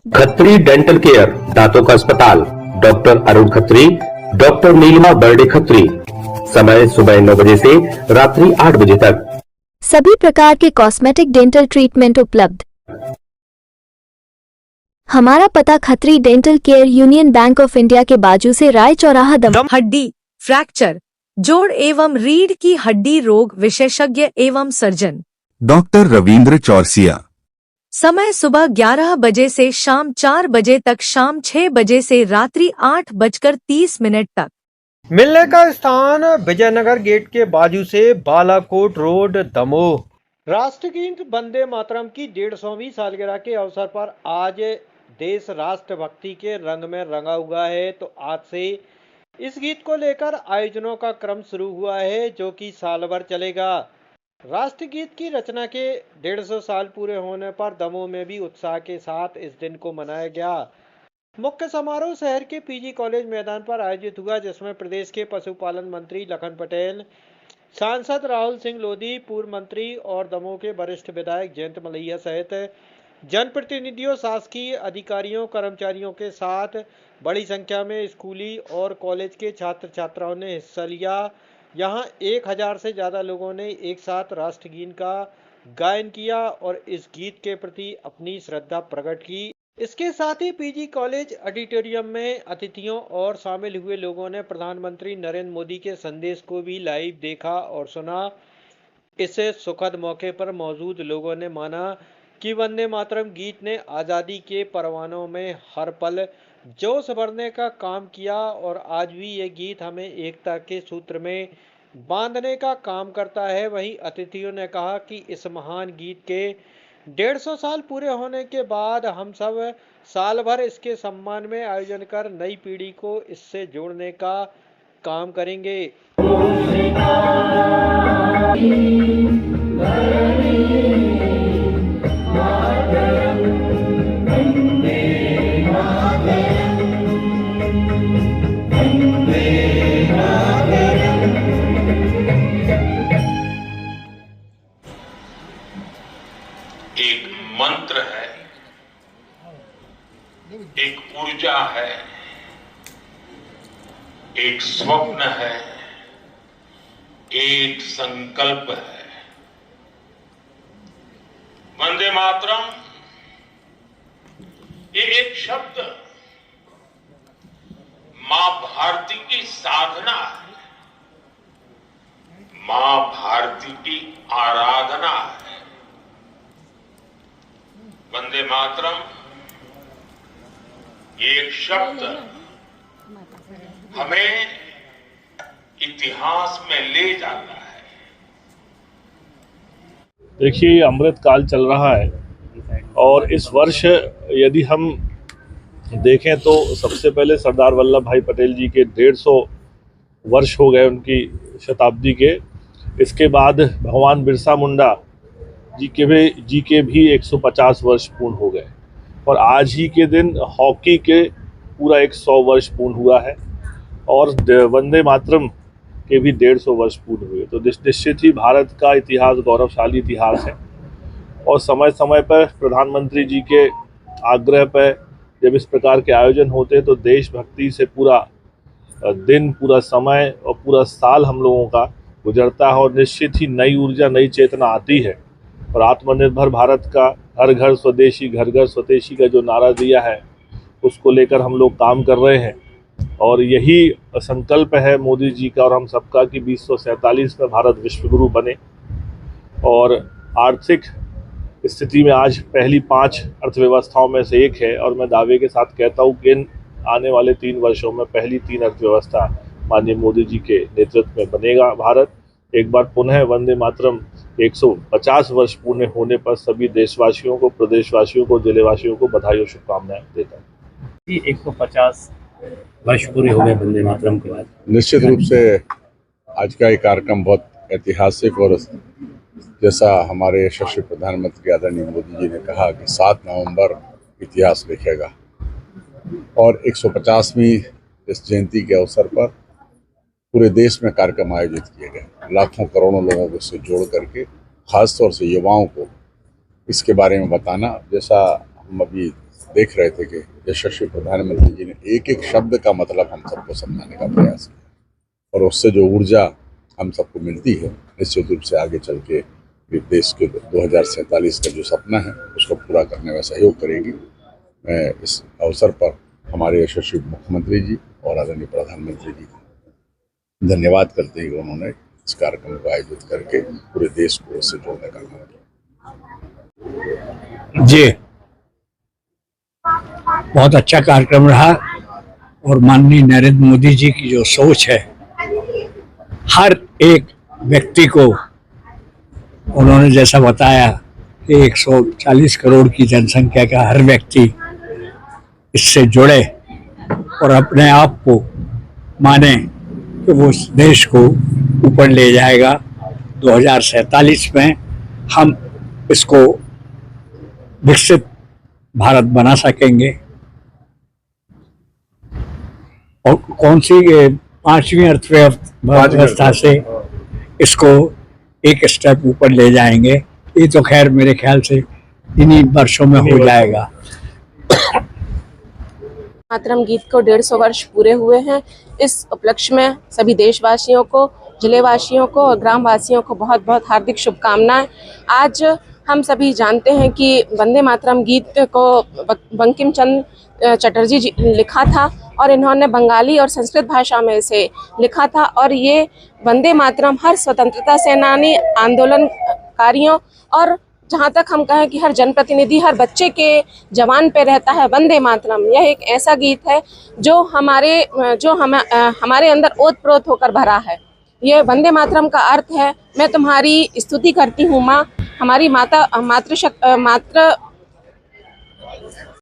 Khatri dental care, दांतों का अस्पताल, डॉक्टर अरुण खत्री, डॉक्टर नीलिमा बर्डे खत्री। समय सुबह 9 बजे से रात्रि 8 बजे तक। सभी प्रकार के कॉस्मेटिक डेंटल ट्रीटमेंट उपलब्ध। हमारा पता Khatri dental care, union bank of India के बाजू से, राय चौराहा, दम। हड्डी फ्रैक्चर, जोड़ एवं रीढ़ की हड्डी रोग विशेषज्ञ एवं सर्जन डॉक्टर रविंद्र चौरसिया। समय सुबह 11 बजे से शाम 4 बजे तक, शाम 6 बजे से रात्रि 8:30 तक। मिलने का स्थान विजयनगर गेट के बाजू से, बालाकोट रोड, दमोह। राष्ट्रगीत वंदे मातरम की 150वीं सालगिरह के अवसर पर आज देश राष्ट्रभक्ति के रंग में रंगा हुआ है। तो आज से इस गीत को लेकर आयोजनों का क्रम शुरू हुआ है, जो कि साल भर चलेगा। राष्ट्रगीत की रचना के 150 साल पूरे होने पर दमोह में भी उत्साह के साथ इस दिन को मनाया गया। मुख्य समारोह शहर के पीजी कॉलेज मैदान पर आयोजित हुआ, जिसमें प्रदेश के पशुपालन मंत्री लखन पटेल, सांसद राहुल सिंह लोधी, पूर्व मंत्री और दमोह के वरिष्ठ विधायक जयंत मलैया सहित जनप्रतिनिधियों, शासकीय अधिकारियों, कर्मचारियों के साथ बड़ी संख्या में स्कूली और कॉलेज के छात्र छात्राओं ने हिस्सा लिया। यहां 1000 से ज्यादा लोगों ने एक साथ राष्ट्रगीत का गायन किया और इस गीत के प्रति अपनी श्रद्धा प्रकट की। इसके साथ ही पीजी कॉलेज ऑडिटोरियम में अतिथियों और शामिल हुए लोगों ने प्रधानमंत्री नरेंद्र मोदी के संदेश को भी लाइव देखा और सुना। इस सुखद मौके पर मौजूद लोगों ने माना कि वंदे मातरम गीत ने आज़ादी के परवानों में हर पल जोश भरने का काम किया और आज भी ये गीत हमें एकता के सूत्र में बांधने का काम करता है। वहीं अतिथियों ने कहा कि इस महान गीत के 150 साल पूरे होने के बाद हम सब साल भर इसके सम्मान में आयोजन कर नई पीढ़ी को इससे जोड़ने का काम करेंगे। एक मंत्र है, एक ऊर्जा है, एक स्वप्न है, एक संकल्प है। वंदे मातरम ये एक शब्द मां भारती की साधना है, मां भारती की आराधना है। वंदे मातरम ये एक शब्द हमें इतिहास में ले जाता है। देखिए, अमृत काल चल रहा है और इस वर्ष यदि हम देखें तो सबसे पहले सरदार वल्लभ भाई पटेल जी के 150 वर्ष हो गए उनकी शताब्दी के। इसके बाद भगवान बिरसा मुंडा जी के भी 150 वर्ष पूर्ण हो गए और आज ही के दिन हॉकी के पूरा 100 वर्ष पूर्ण हुआ है और वंदे मातरम के भी 150 वर्ष पूर्ण हुए। तो निश्चित ही भारत का इतिहास गौरवशाली इतिहास है और समय समय पर प्रधानमंत्री जी के आग्रह पर जब इस प्रकार के आयोजन होते हैं तो देशभक्ति से पूरा दिन, पूरा समय और पूरा साल हम लोगों का गुजरता है और निश्चित ही नई ऊर्जा, नई चेतना आती है। और आत्मनिर्भर भारत का, हर घर स्वदेशी, घर घर स्वदेशी का जो नारा दिया है उसको लेकर हम लोग काम कर रहे हैं और यही संकल्प है मोदी जी का और हम सबका कि 2047 में भारत विश्वगुरु बने। और आर्थिक स्थिति में आज पहली 5 अर्थव्यवस्थाओं में से एक है और मैं दावे के साथ कहता हूँ कि इन आने वाले 3 वर्षों में पहली 3 अर्थव्यवस्था माननीय मोदी जी के नेतृत्व में बनेगा भारत। एक बार पुनः वंदे मातरम 150 वर्ष पूर्ण होने पर सभी देशवासियों को, प्रदेशवासियों को, जिलेवासियों को बधाई और शुभकामनाएं देता हूँ। 150 वर्ष पूरे हो गए वंदे मातरम के बाद। निश्चित रूप से आज का ये कार्यक्रम बहुत ऐतिहासिक और जैसा हमारे यशस्वी प्रधानमंत्री आदरणीय मोदी जी ने कहा कि 7 नवंबर इतिहास लिखेगा और 150वीं इस जयंती के अवसर पर पूरे देश में कार्यक्रम आयोजित किए गए। लाखों करोड़ों लोगों को इससे जोड़ करके खासतौर से युवाओं को इसके बारे में बताना, जैसा हम अभी देख रहे थे कि यशस्वी प्रधानमंत्री जी ने एक एक शब्द का मतलब हम सबको समझाने का प्रयास किया, और उससे जो ऊर्जा हम सबको मिलती है, निश्चित रूप से आगे चल के देश के 2047 का जो सपना है उसको पूरा करने में सहयोग करेगी। मैं इस अवसर पर हमारे यशस्वी मुख्यमंत्री जी और आदरणीय प्रधानमंत्री जी को धन्यवाद करते हैं कि उन्होंने इस कार्यक्रम को आयोजित करके पूरे देश को इससे जोड़ने का काम किया। जी, बहुत अच्छा कार्यक्रम रहा और माननीय नरेंद्र मोदी जी की जो सोच है, हर एक व्यक्ति को उन्होंने जैसा बताया कि 140 करोड़ की जनसंख्या का हर व्यक्ति इससे जुड़े और अपने आप को माने कि वो उस देश को ऊपर ले जाएगा। 2047 में हम इसको विकसित भारत बना सकेंगे। और कौन सी 5वीं अर्थव्यवस्था से इसको एक स्टेप ऊपर ले जाएंगे, ये तो खैर मेरे ख्याल से इन्हीं वर्षों में हो जाएगा। मातरम गीत को 150 वर्ष पूरे हुए हैं। इस उपलक्ष्य में सभी देशवासियों को, जिलेवासियों को और ग्रामवासियों को बहुत बहुत हार्दिक शुभकामनाएं। आज हम सभी जानते हैं कि वंदे मातरम गीत को बंकिम चंद्र चटर्जी जी लिखा था और इन्होंने बंगाली और संस्कृत भाषा में इसे लिखा था। और ये वंदे मातरम हर स्वतंत्रता सेनानी, आंदोलनकारियों और जहाँ तक हम कहें कि हर जनप्रतिनिधि, हर बच्चे के जवान पे रहता है वंदे मातरम। यह एक ऐसा गीत है जो हमारे अंदर ओतप्रोत होकर भरा है। ये वंदे मातरम का अर्थ है, मैं तुम्हारी स्तुति करती हूँ माँ, हमारी माता मातृ